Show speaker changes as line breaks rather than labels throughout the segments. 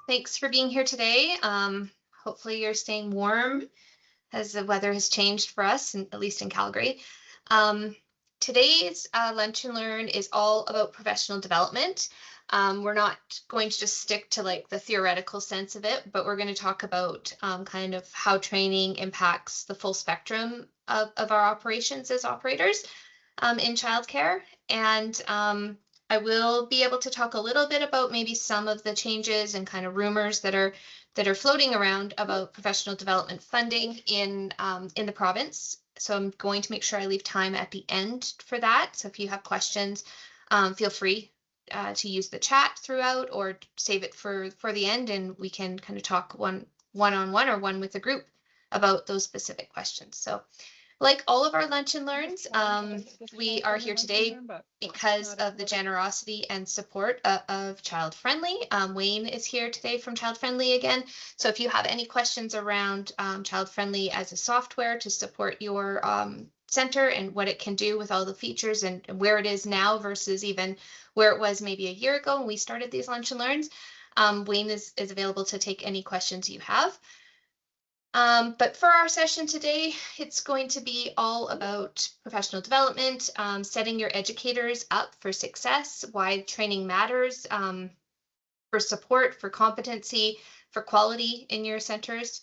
Thanks for being here today. Hopefully you're staying warm as the weather has changed for us, at least in Calgary. Um, Today's Lunch and Learn is all about professional development. We're not going to just stick to like the theoretical sense of it, but we're going to talk about kind of how training impacts the full spectrum of our operations as operators in childcare. And I will be able to talk a little bit about maybe some of the changes and kind of rumors that are floating around about professional development funding in the province. So I'm going to make sure I leave time at the end for that. So if you have questions, feel free to use the chat throughout or save it for the end, and we can kind of talk one-on-one or one with a group about those specific questions. So like all of our lunch and learns, we are here today because of the generosity and support of ChildFriendly. Wayne is here today from ChildFriendly again. So if you have any questions around ChildFriendly as a software to support your center and what it can do with all the features and where it is now versus even where it was maybe a year ago when we started these lunch and learns, Wayne is available to take any questions you have. But for our session today, it's going to be all about professional development, setting your educators up for success, why training matters, for support, for competency, for quality in your centers.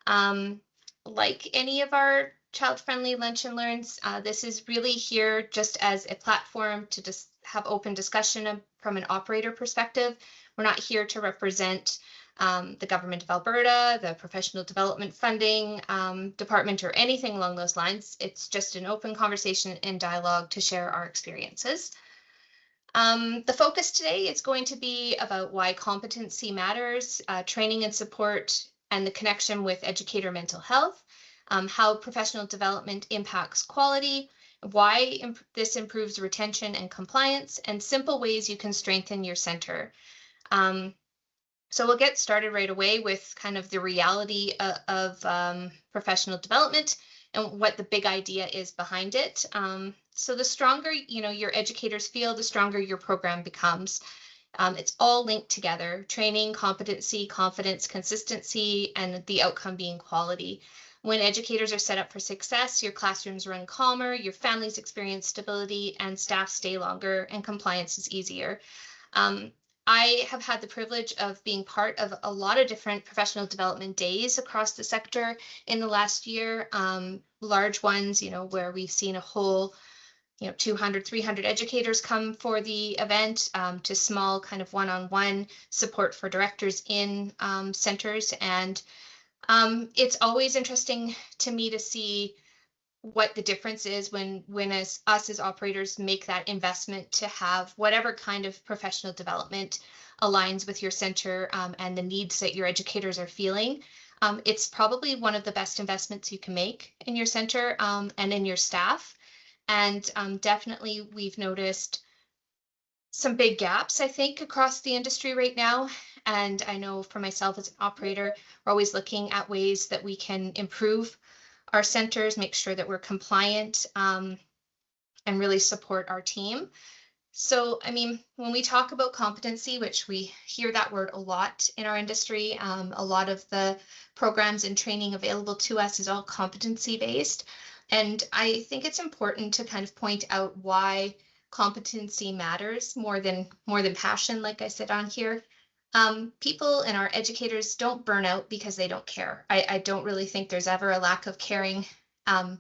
Like any of our child-friendly lunch and learns, this is really here just as a platform to just have open discussion from an operator perspective. We're not here to represent the government of Alberta, the professional development funding department, or anything along those lines. It's just an open conversation and dialogue to share our experiences. The focus today is going to be about why competency matters, training and support, and the connection with educator mental health, how professional development impacts quality, why this improves retention and compliance, and simple ways you can strengthen your center. So we'll get started right away with kind of the reality of professional development and what the big idea is behind it. So the stronger your educators feel, the stronger your program becomes. It's all linked together: training, competency, confidence, consistency, and the outcome being quality. When educators are set up for success, your classrooms run calmer, your families experience stability, and staff stay longer, and compliance is easier. I have had the privilege of being part of a lot of different professional development days across the sector in the last year, large ones, where we've seen a whole, 200, 300 educators come for the event, to small kind of one-on-one support for directors in centers. And it's always interesting to me to see what the difference is when us as operators make that investment to have whatever kind of professional development aligns with your center and the needs that your educators are feeling. It's probably one of the best investments you can make in your center and in your staff. And definitely we've noticed some big gaps, I think, across the industry right now. And I know for myself as an operator, we're always looking at ways that we can improve our centers, make sure that we're compliant, and really support our team. So, I mean, when we talk about competency, which we hear that word a lot in our industry, a lot of the programs and training available to us is all competency based. And I think it's important to kind of point out why competency matters more than passion, like I said on here. People and our educators don't burn out because they don't care. I don't really think there's ever a lack of caring and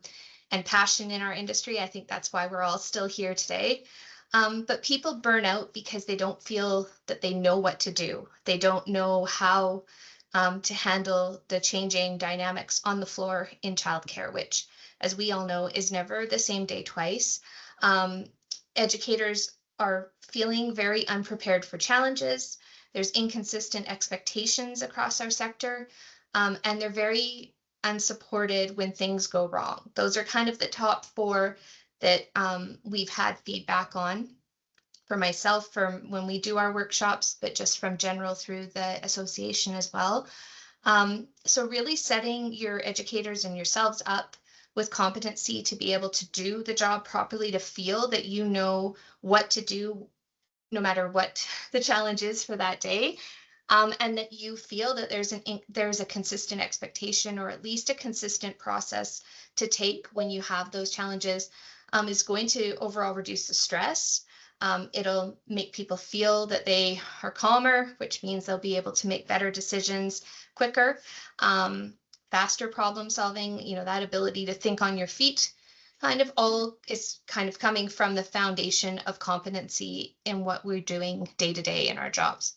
passion in our industry. I think that's why we're all still here today. But people burn out because they don't feel that they know what to do. They don't know how to handle the changing dynamics on the floor in childcare, which, as we all know, is never the same day twice. Educators are feeling very unprepared for challenges. There's inconsistent expectations across our sector, and they're very unsupported when things go wrong. Those are kind of the top four that we've had feedback on for myself from when we do our workshops, but just from general through the association as well. So really setting your educators and yourselves up with competency to be able to do the job properly, to feel that you know what to do no matter what the challenge is for that day. and that you feel that there's a consistent expectation, or at least a consistent process to take when you have those challenges, is going to overall reduce the stress. It'll make people feel that they are calmer, which means they'll be able to make better decisions quicker, faster problem solving, that ability to think on your feet kind of all is kind of coming from the foundation of competency in what we're doing day to day in our jobs.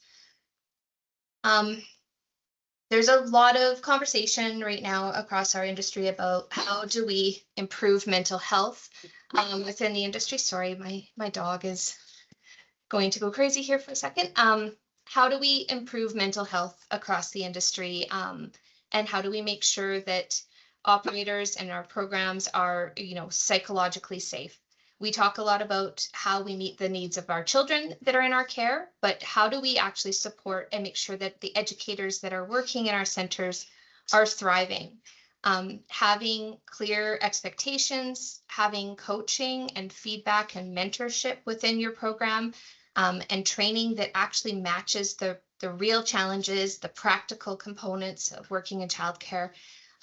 There's a lot of conversation right now across our industry about how do we improve mental health within the industry. Sorry, my dog is going to go crazy here for a second. How do we improve mental health across the industry? And how do we make sure that operators and our programs are, psychologically safe? We talk a lot about how we meet the needs of our children that are in our care, but how do we actually support and make sure that the educators that are working in our centers are thriving? Having clear expectations, having coaching and feedback and mentorship within your program, and training that actually matches the real challenges, the practical components of working in childcare,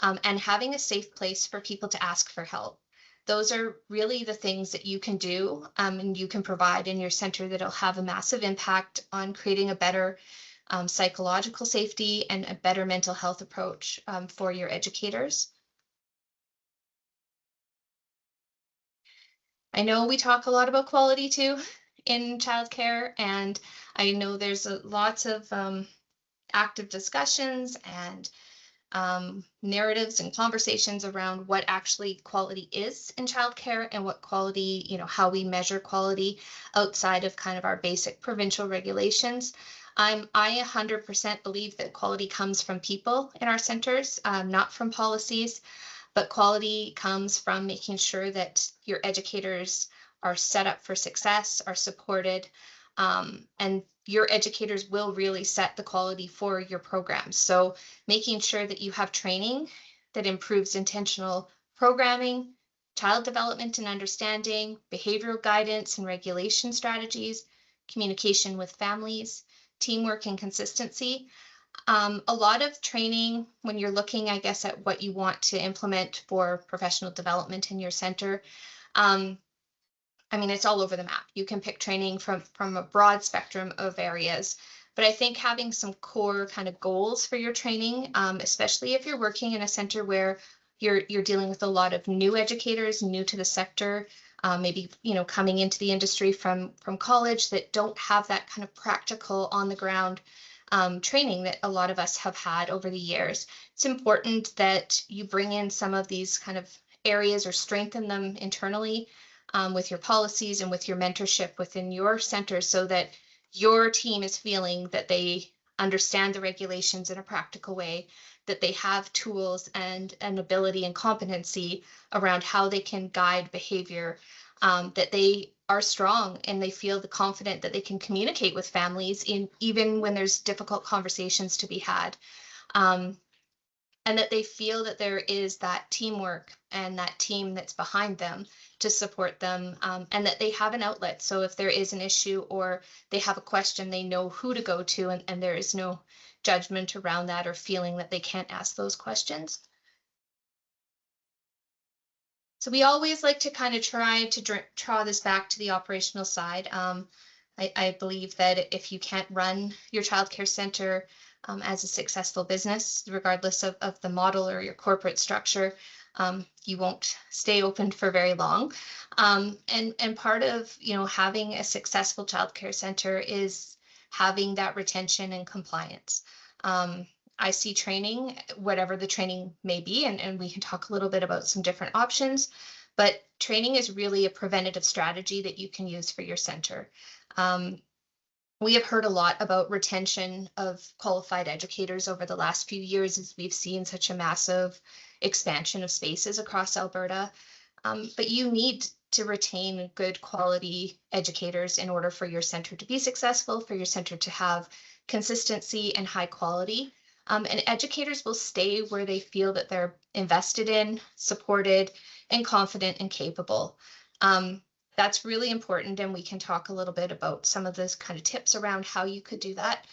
and having a safe place for people to ask for help. Those are really the things that you can do, and you can provide in your center that'll have a massive impact on creating a better psychological safety and a better mental health approach for your educators. I know we talk a lot about quality too in childcare, and I know there's lots of active discussions and narratives and conversations around what actually quality is in childcare and what quality, how we measure quality outside of kind of our basic provincial regulations. I 100% believe that quality comes from people in our centers, not from policies, but quality comes from making sure that your educators are set up for success, are supported, and your educators will really set the quality for your programs. So making sure that you have training that improves intentional programming, child development and understanding, behavioral guidance and regulation strategies, communication with families, teamwork and consistency. A lot of training when you're looking, I guess, at what you want to implement for professional development in your center. It's all over the map. You can pick training from a broad spectrum of areas, but I think having some core kind of goals for your training, especially if you're working in a center where you're dealing with a lot of new educators, new to the sector, maybe coming into the industry from college that don't have that kind of practical on the ground training that a lot of us have had over the years. It's important that you bring in some of these kind of areas or strengthen them internally with your policies and with your mentorship within your center, so that your team is feeling that they understand the regulations in a practical way, that they have tools and an ability and competency around how they can guide behavior, that they are strong and they feel the confident that they can communicate with families even when there's difficult conversations to be had. And that they feel that there is that teamwork and that team that's behind them to support them, and that they have an outlet. So if there is an issue or they have a question, they know who to go to, and there is no judgment around that or feeling that they can't ask those questions. So we always like to kind of try to draw this back to the operational side. I believe that if you can't run your childcare center as a successful business, regardless of the model or your corporate structure, you won't stay open for very long. And part of having a successful childcare center is having that retention and compliance. I see training, whatever the training may be, and we can talk a little bit about some different options, but training is really a preventative strategy that you can use for your center. We have heard a lot about retention of qualified educators over the last few years as we've seen such a massive expansion of spaces across Alberta. But you need to retain good quality educators in order for your center to be successful, for your center to have consistency and high quality. And educators will stay where they feel that they're invested in, supported, and confident and capable. That's really important, and we can talk a little bit about some of those kind of tips around how you could do that.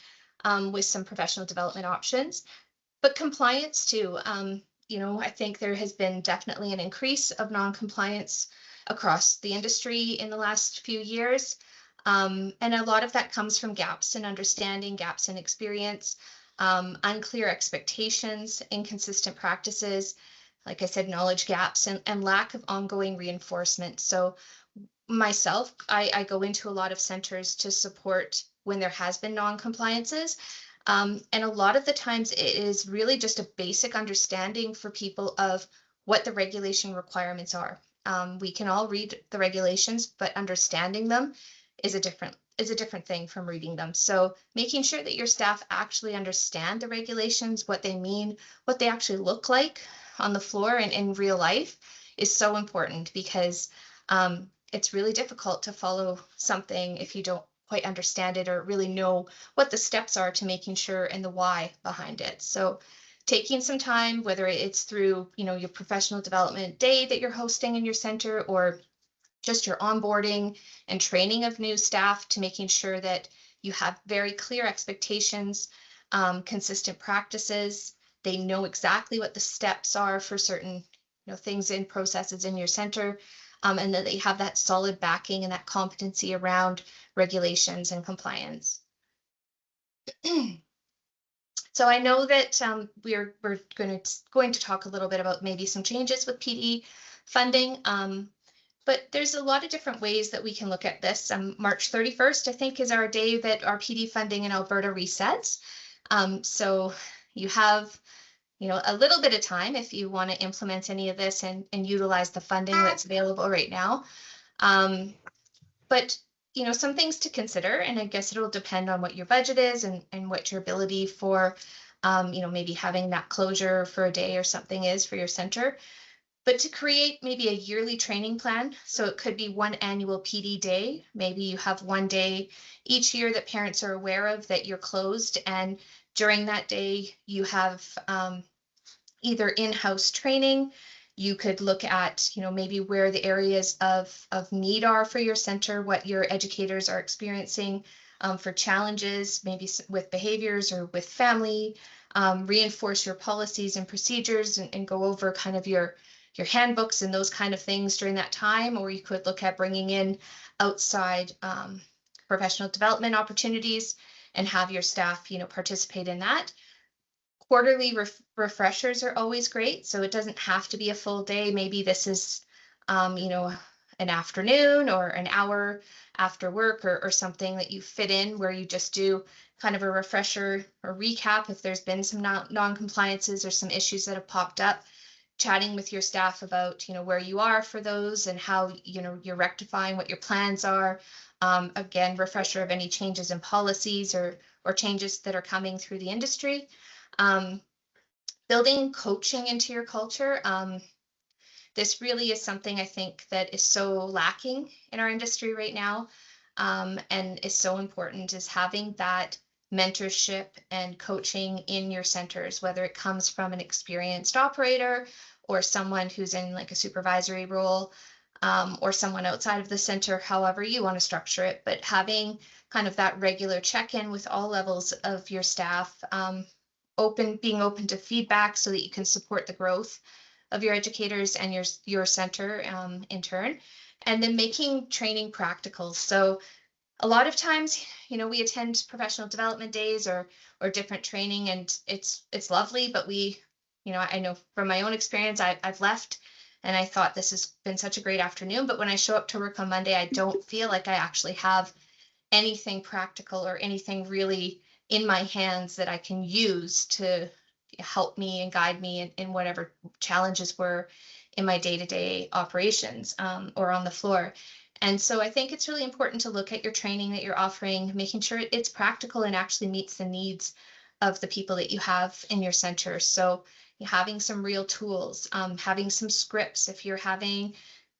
with some professional development options. But compliance too. I think there has been definitely an increase of non-compliance across the industry in the last few years. And a lot of that comes from gaps in understanding, gaps in experience, unclear expectations, inconsistent practices, like I said, knowledge gaps, and lack of ongoing reinforcement. So myself, I go into a lot of centers to support when there has been non-compliances. And a lot of the times it is really just a basic understanding for people of what the regulation requirements are. We can all read the regulations, but understanding them is a different thing from reading them. So making sure that your staff actually understand the regulations, what they mean, what they actually look like on the floor and in real life is so important, because it's really difficult to follow something if you don't quite understand it or really know what the steps are to making sure and the why behind it. So taking some time, whether it's through, your professional development day that you're hosting in your center, or just your onboarding and training of new staff, to making sure that you have very clear expectations, consistent practices. They know exactly what the steps are for certain, things and processes in your center, and that they have that solid backing and that competency around regulations and compliance. So I know that we're going to talk a little bit about maybe some changes with PD funding. But there's a lot of different ways that we can look at this. March 31st, I think, is our day that our PD funding in Alberta resets. So you have, a little bit of time if you want to implement any of this and utilize the funding that's available right now. But, some things to consider, and I guess it'll depend on what your budget is and what your ability for, maybe having that closure for a day or something is for your center. But to create maybe a yearly training plan, so it could be one annual PD day. Maybe you have one day each year that parents are aware of that you're closed, and during that day you have either in-house training. You could look at, maybe where the areas of need are for your center, what your educators are experiencing for challenges, maybe with behaviors or with family, reinforce your policies and procedures, and go over kind of your handbooks and those kind of things during that time. Or you could look at bringing in outside professional development opportunities and have your staff, participate in that. Quarterly refreshers are always great. So it doesn't have to be a full day. Maybe this is, an afternoon or an hour after work, or something that you fit in where you just do kind of a refresher or recap if there's been some non-compliances or some issues that have popped up, chatting with your staff about, where you are for those and how, you're rectifying, what your plans are. Again, refresher of any changes in policies or changes that are coming through the industry. Building coaching into your culture. This really is something I think that is so lacking in our industry right now, and is so important, is having that mentorship and coaching in your centers, whether it comes from an experienced operator or someone who's in like a supervisory role, or someone outside of the center, however you want to structure it. But having kind of that regular check-in with all levels of your staff, being open to feedback so that you can support the growth of your educators and your center in turn, and then making training practical. So a lot of times, we attend professional development days or different training, and it's lovely, but I know from my own experience, I've left and I thought this has been such a great afternoon, but when I show up to work on Monday, I don't feel like I actually have anything practical or anything really in my hands that I can use to help me and guide me in whatever challenges were in my day-to-day operations, or on the floor. And so I think it's really important to look at your training that you're offering, making sure it's practical and actually meets the needs of the people that you have in your center. So having some real tools, having some scripts if you're having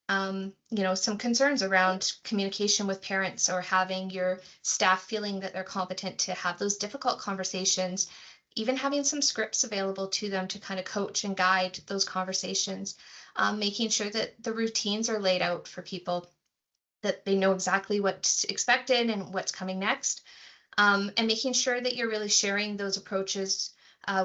some concerns around communication with parents, or having your staff feeling that they're competent to have those difficult conversations, even having some scripts available to them to kind of coach and guide those conversations, making sure that the routines are laid out for people, that they know exactly what's expected and what's coming next. and making sure that you're really sharing those approaches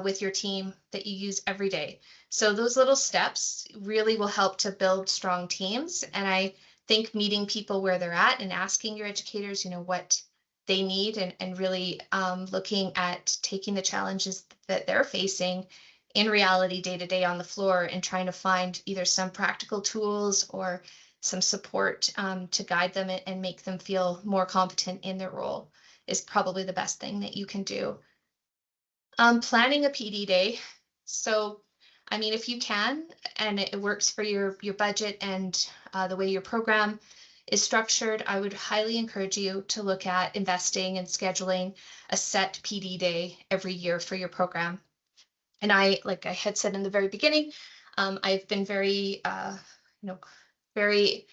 with your team that you use every day. So those little steps really will help to build strong teams. And I think meeting people where they're at and asking your educators, what they need, and really looking at taking the challenges that they're facing in reality day to day on the floor and trying to find either some practical tools or some support to guide them and make them feel more competent in their role is probably the best thing that you can do. Planning a PD day. So, I mean, if you can, and it works for your budget and the way your program is structured, I would highly encourage you to look at investing and scheduling a set PD day every year for your program. And like I had said in the very beginning, I've been very, very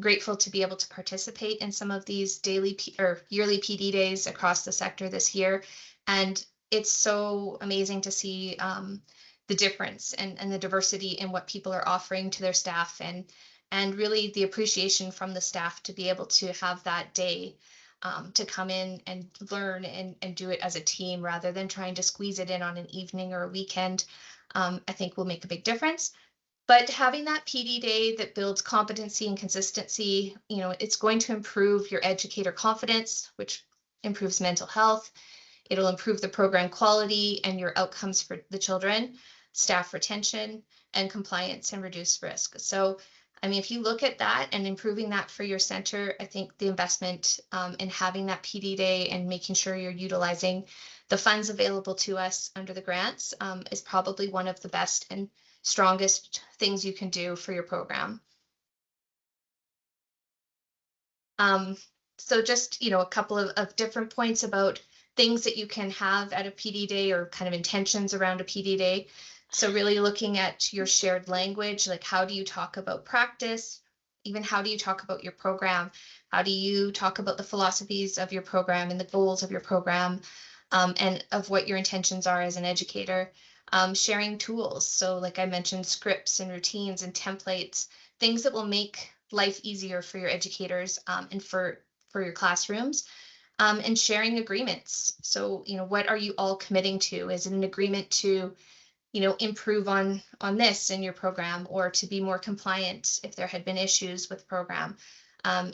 grateful to be able to participate in some of these daily or yearly PD days across the sector this year. And it's so amazing to see the difference and the diversity in what people are offering to their staff, and really the appreciation from the staff to be able to have that day to come in and learn and do it as a team rather than trying to squeeze it in on an evening or a weekend. I think will make a big difference. But having that PD day that builds competency and consistency, it's going to improve your educator confidence, which improves mental health. It'll improve the program quality and your outcomes for the children, staff retention, and compliance, and reduce risk. So, I mean, if you look at that and improving that for your center, I think the investment in having that PD day and making sure you're utilizing the funds available to us under the grants is probably one of the best and strongest things you can do for your program. So just, a couple of different points about things that you can have at a PD day or kind of intentions around a PD day. So really looking at your shared language, like how do you talk about practice? Even how do you talk about your program? How do you talk about the philosophies of your program and the goals of your program, and of what your intentions are as an educator? Sharing tools. So like I mentioned, scripts and routines and templates, things that will make life easier for your educators and for your classrooms. And sharing agreements. So, what are you all committing to? Is it an agreement to, improve on this in your program, or to be more compliant if there had been issues with the program?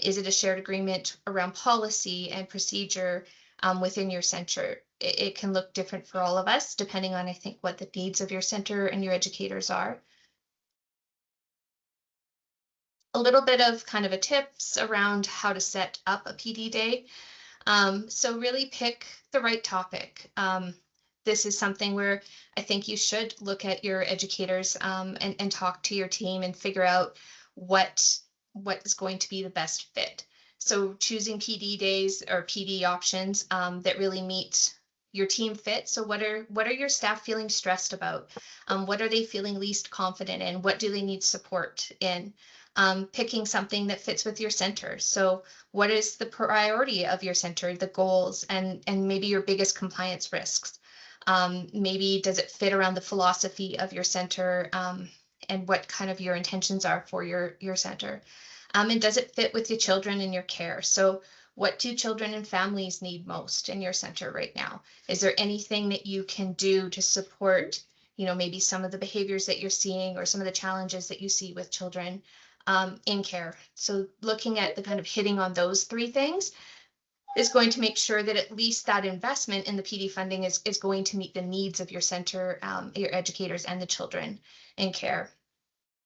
Is it a shared agreement around policy and procedure within your center? It can look different for all of us, depending on, I think, what the needs of your center and your educators are. A little bit of kind of a tips around how to set up a PD day. So really pick the right topic. This is something where I think you should look at your educators and talk to your team and figure out what is going to be the best fit. So choosing PD days or PD options that really meet your team fit. So what are your staff feeling stressed about? What are they feeling least confident in? What do they need support in? Picking something that fits with your center. So what is the priority of your center, the goals, and maybe your biggest compliance risks? Maybe does it fit around the philosophy of your center, and what kind of your intentions are for your center? And does it fit with your children and your care? So what do children and families need most in your center right now? Is there anything that you can do to support, maybe some of the behaviors that you're seeing or some of the challenges that you see with children in care? So looking at the kind of hitting on those three things is going to make sure that at least that investment in the PD funding is going to meet the needs of your center, your educators, and the children in care.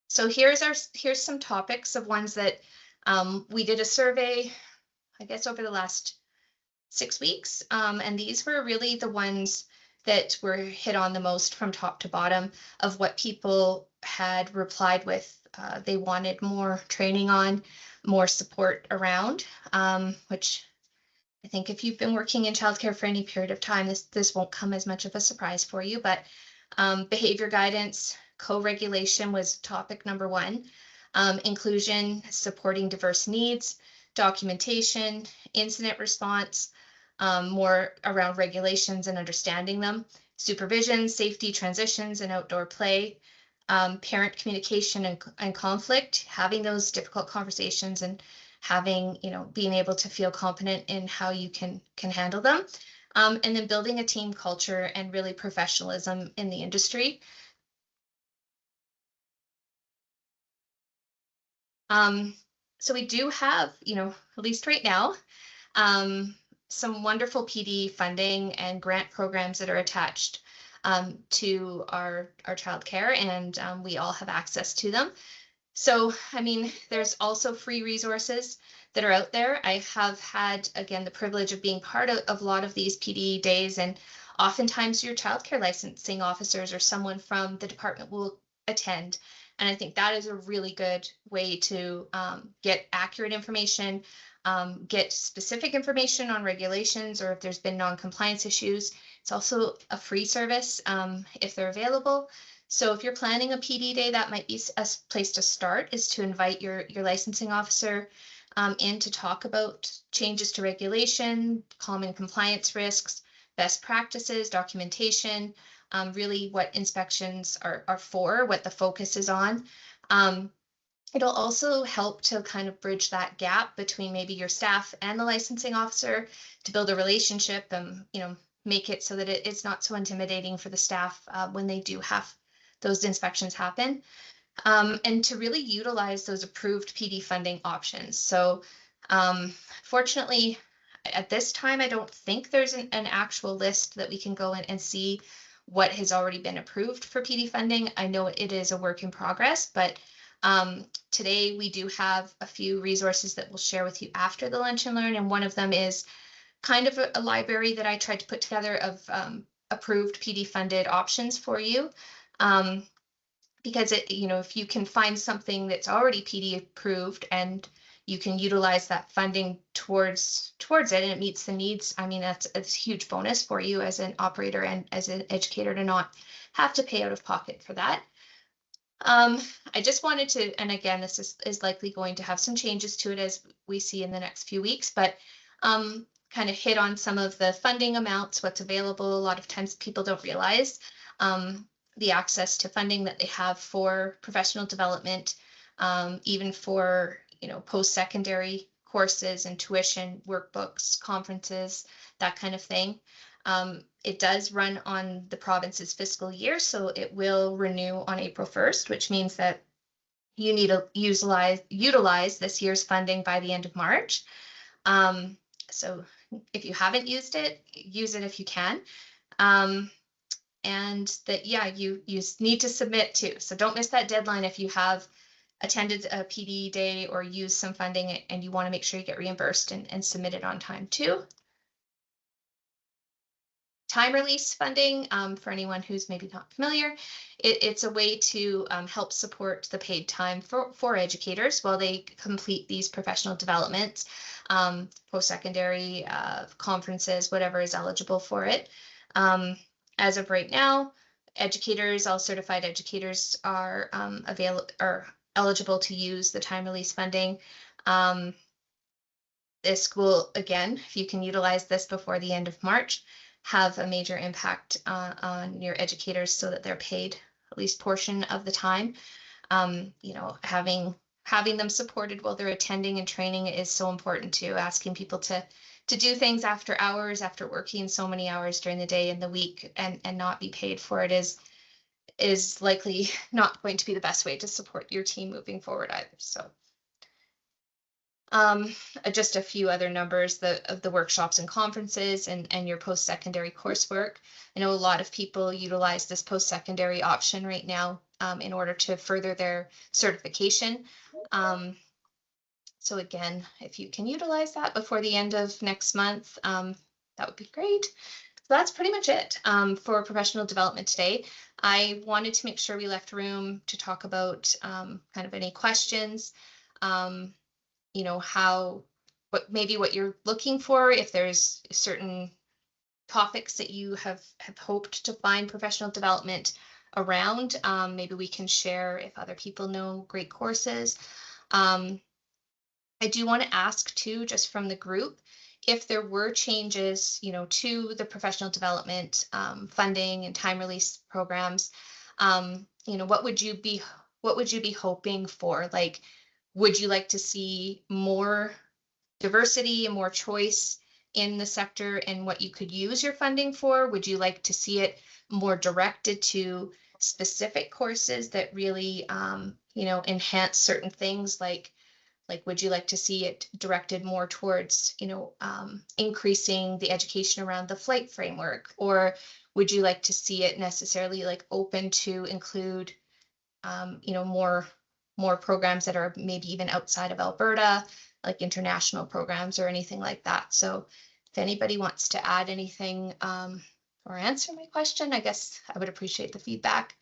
So here's some topics of ones that we did a survey, I guess, over the last 6 weeks. And these were really the ones that were hit on the most from top to bottom of what people had replied with. They wanted more training on, more support around, which I think if you've been working in childcare for any period of time, this won't come as much of a surprise for you, but behavior guidance, co-regulation was topic number one. Inclusion, supporting diverse needs, documentation, incident response, more around regulations and understanding them, supervision, safety, transitions, and outdoor play, parent communication and conflict, having those difficult conversations and having, being able to feel confident in how you can handle them. And then building a team culture and really professionalism in the industry. Um, so we do have, at least right now, um, some wonderful PD funding and grant programs that are attached to our childcare, and we all have access to them. So, I mean, there's also free resources that are out there. I have had, again, the privilege of being part of a lot of these PD days, and oftentimes your childcare licensing officers or someone from the department will attend. And I think that is a really good way to get accurate information, get specific information on regulations, or if there's been non-compliance issues. It's also a free service if they're available. So if you're planning a PD day, that might be a place to start, is to invite your licensing officer in to talk about changes to regulation, common compliance risks, best practices, documentation, really what inspections are for, what the focus is on. It'll also help to kind of bridge that gap between maybe your staff and the licensing officer to build a relationship and, make it so that it's not so intimidating for the staff when they do have those inspections happen, and to really utilize those approved PD funding options. So fortunately, at this time, I don't think there's an actual list that we can go in and see what has already been approved for PD funding. I know it is a work in progress, but today we do have a few resources that we'll share with you after the Lunch and Learn, and one of them is kind of a library that I tried to put together of approved PD funded options for you. Because if you can find something that's already PD approved and you can utilize that funding towards it and it meets the needs, I mean, that's a huge bonus for you as an operator and as an educator to not have to pay out of pocket for that. I just wanted to, and again, this is likely going to have some changes to it as we see in the next few weeks, but kind of hit on some of the funding amounts, what's available. A lot of times people don't realize the access to funding that they have for professional development, even for, post-secondary courses and tuition, workbooks, conferences, that kind of thing. It does run on the province's fiscal year, so it will renew on April 1st, which means that you need to utilize this year's funding by the end of March. So if you haven't used it, use it if you can. And that, yeah, you need to submit too. So don't miss that deadline if you have attended a PD day or used some funding and you want to make sure you get reimbursed and submit it on time too. Time release funding, for anyone who's maybe not familiar, it's a way to help support the paid time for educators while they complete these professional developments, post-secondary conferences, whatever is eligible for it. As of right now, educators, all certified educators are eligible to use the time release funding. This will, again, if you can utilize this before the end of March, have a major impact on your educators so that they're paid at least portion of the time. Having them supported while they're attending and training is so important too. Asking people to do things after hours, after working so many hours during the day and the week and not be paid for it is likely not going to be the best way to support your team moving forward either. So just a few other numbers of the workshops and conferences and your post-secondary coursework. I know a lot of people utilize this post-secondary option right now in order to further their certification. So again, if you can utilize that before the end of next month, that would be great. So that's pretty much it for professional development today. I wanted to make sure we left room to talk about kind of any questions, what you're looking for, if there's certain topics that you have hoped to find professional development around. Maybe we can share if other people know great courses. I do want to ask too, just from the group, if there were changes, to the professional development funding and time release programs, what would you be hoping for? Like, would you like to see more diversity and more choice in the sector and what you could use your funding for? Would you like to see it more directed to specific courses that really, enhance certain things like would you like to see it directed more towards increasing the education around the flight framework, or would you like to see it necessarily like open to include more programs that are maybe even outside of Alberta, like international programs or anything like that? So if anybody wants to add anything or answer my question, I guess I would appreciate the feedback.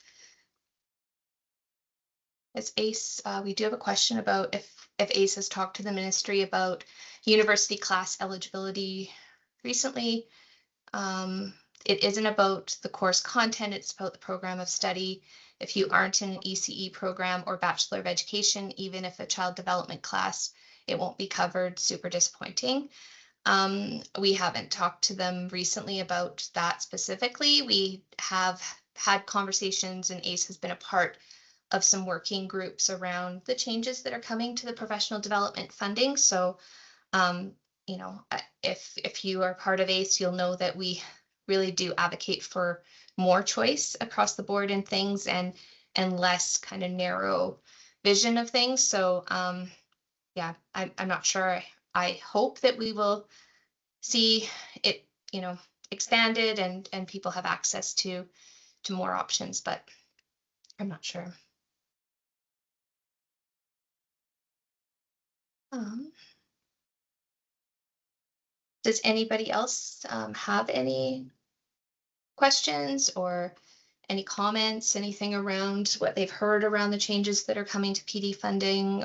As ACE, we do have a question about if ACE has talked to the ministry about university class eligibility recently. It isn't about the course content, it's about the program of study. If you aren't in an ECE program or Bachelor of Education, even if a child development class, it won't be covered. Super disappointing. We haven't talked to them recently about that specifically. We have had conversations, and ACE has been a part of some working groups around the changes that are coming to the professional development funding. So, if you are part of ACE, you'll know that we really do advocate for more choice across the board in things and less kind of narrow vision of things. So, yeah, I'm not sure. I hope that we will see it, expanded and people have access to more options, but I'm not sure. Does anybody else have any questions or any comments, anything around what they've heard around the changes that are coming to PD funding?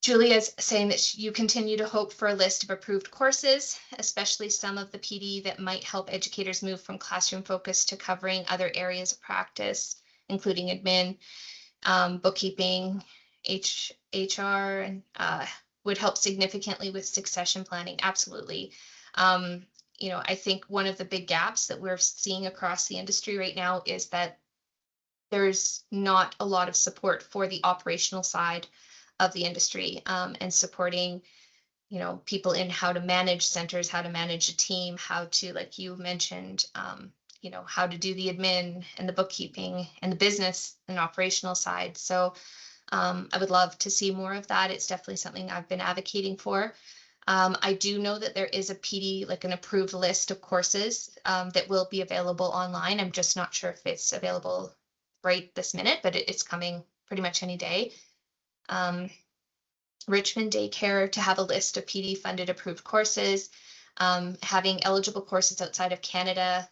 Julia's saying that you continue to hope for a list of approved courses, especially some of the PD that might help educators move from classroom focus to covering other areas of practice, including admin, bookkeeping, HR, and would help significantly with succession planning. Absolutely. I think one of the big gaps that we're seeing across the industry right now is that there's not a lot of support for the operational side of the industry, and supporting people in how to manage centers, how to manage a team, how to, like you mentioned, how to do the admin and the bookkeeping and the business and operational side. So I would love to see more of that. It's definitely something I've been advocating for. I do know that there is a PD, like an approved list of courses that will be available online. I'm just not sure if it's available right this minute, but it's coming pretty much any day. Richmond Daycare to have a list of PD funded approved courses, having eligible courses outside of Canada,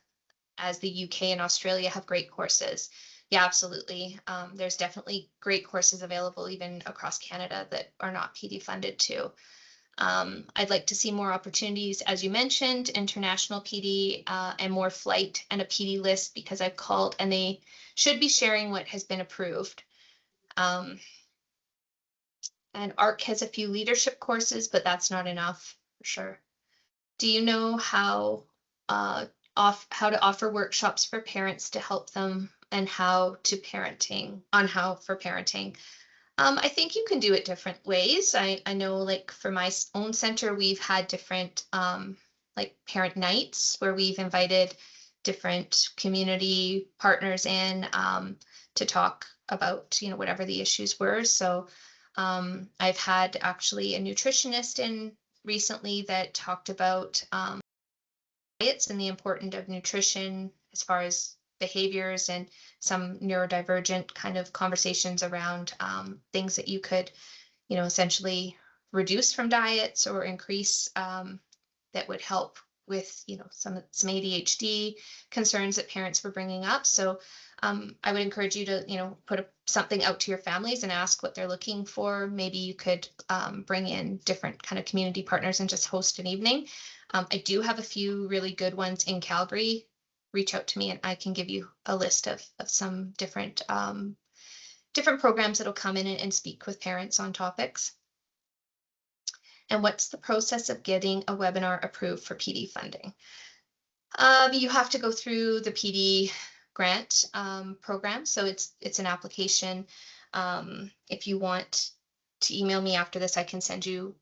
as the UK and Australia have great courses. Yeah, absolutely. There's definitely great courses available even across Canada that are not PD funded too. I'd like to see more opportunities, as you mentioned, international PD and more flight and a PD list, because I've called and they should be sharing what has been approved. And ARC has a few leadership courses, but that's not enough for sure. Do you know how to offer workshops for parents to help them and how parenting? I think you can do it different ways. I know, like for my own center, we've had different like parent nights where we've invited different community partners in to talk about whatever the issues were. So I've had actually a nutritionist in recently that talked about diets and the importance of nutrition as far as behaviors, and some neurodivergent kind of conversations around things that you could, essentially reduce from diets or increase, that would help with, some ADHD concerns that parents were bringing up. So I would encourage you to, put something out to your families and ask what they're looking for. Maybe you could bring in different kind of community partners and just host an evening. I do have a few really good ones in Calgary. Reach out to me and I can give you a list of some different programs that'll come in and speak with parents on topics. And what's the process of getting a webinar approved for PD funding? You have to go through the PD grant program. So it's an application. If you want to email me after this, I can send you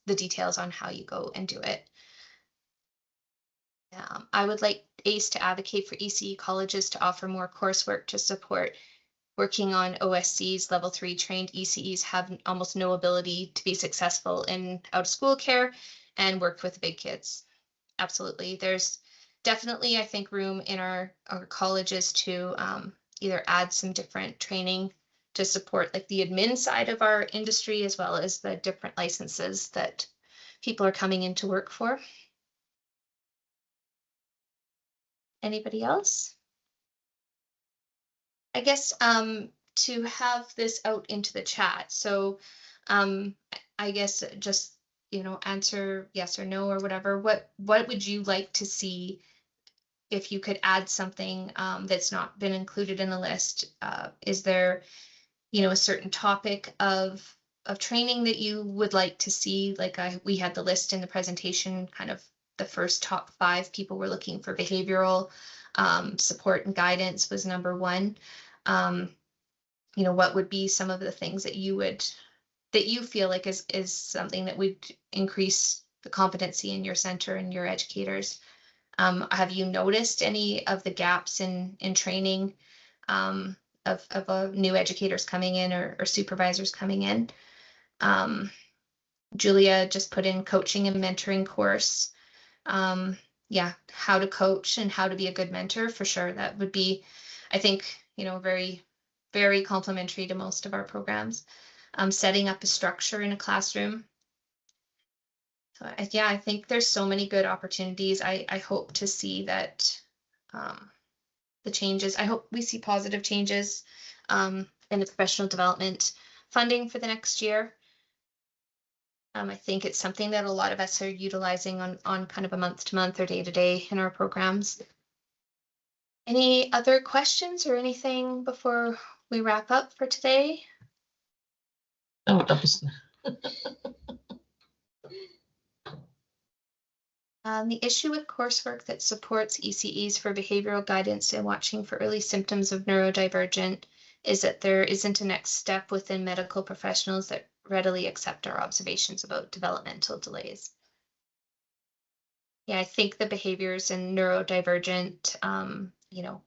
the details on how you go and do it. I would like ACE to advocate for ECE colleges to offer more coursework to support working on OSCs. Level 3 trained ECEs have almost no ability to be successful in out of school care and work with big kids. Absolutely. There's definitely, I think, room in our colleges to either add some different training to support like the admin side of our industry, as well as the different licenses that people are coming in to work for. Anybody else? I guess to have this out into the chat. So I guess just, answer yes or no or whatever. What would you like to see if you could add something that's not been included in the list? Is there, a certain topic of training that you would like to see? Like we had the list in the presentation, kind of the first top 5 people were looking for behavioral support and guidance was number 1. What would be some of the things that you feel like is something that would increase the competency in your center and your educators? Have you noticed any of the gaps in training of new educators coming in or supervisors coming in? Julia just put in coaching and mentoring course. Yeah, how to coach and how to be a good mentor, for sure. That would be, I think, very, very complementary to most of our programs. Setting up a structure in a classroom. So yeah, I think there's so many good opportunities. I hope to see that the changes. I hope we see positive changes in the professional development funding for the next year. I think it's something that a lot of us are utilizing on kind of a month-to-month or day-to-day in our programs. Any other questions or anything before we wrap up for today?
No, tapos na.
The issue with coursework that supports ECEs for behavioral guidance and watching for early symptoms of neurodivergent is that there isn't a next step within medical professionals that readily accept our observations about developmental delays. Yeah, I think the behaviors and neurodivergent,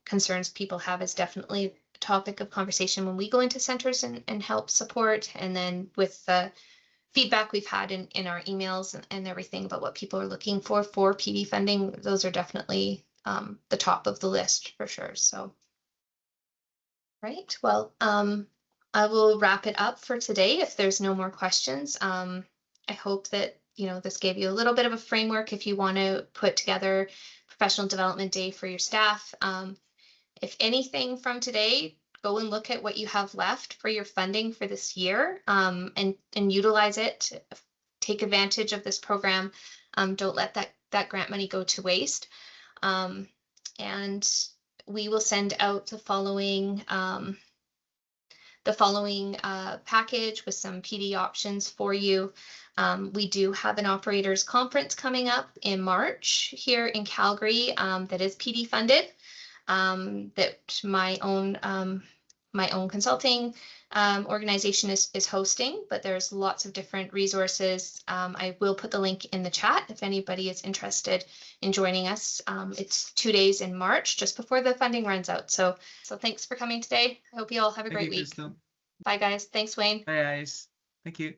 concerns people have is definitely a topic of conversation when we go into centers and help support. And then with the feedback we've had in our emails and everything about what people are looking for PD funding, those are definitely the top of the list for sure. So, right. Well, I will wrap it up for today if there's no more questions. I hope that, this gave you a little bit of a framework if you want to put together professional development day for your staff. If anything from today, go and look at what you have left for your funding for this year and utilize it. Take advantage of this program. Don't let that grant money go to waste. And we will send out the following package with some PD options for you. We do have an operators conference coming up in March here in Calgary that is PD funded. That my own consulting organization is hosting, but there's lots of different resources. I will put the link in the chat if anybody is interested in joining us. It's 2 days in March, just before the funding runs out. So thanks for coming today. I hope you all have a great week.
Crystal.
Bye guys. Thanks, Wayne.
Bye guys. Thank you.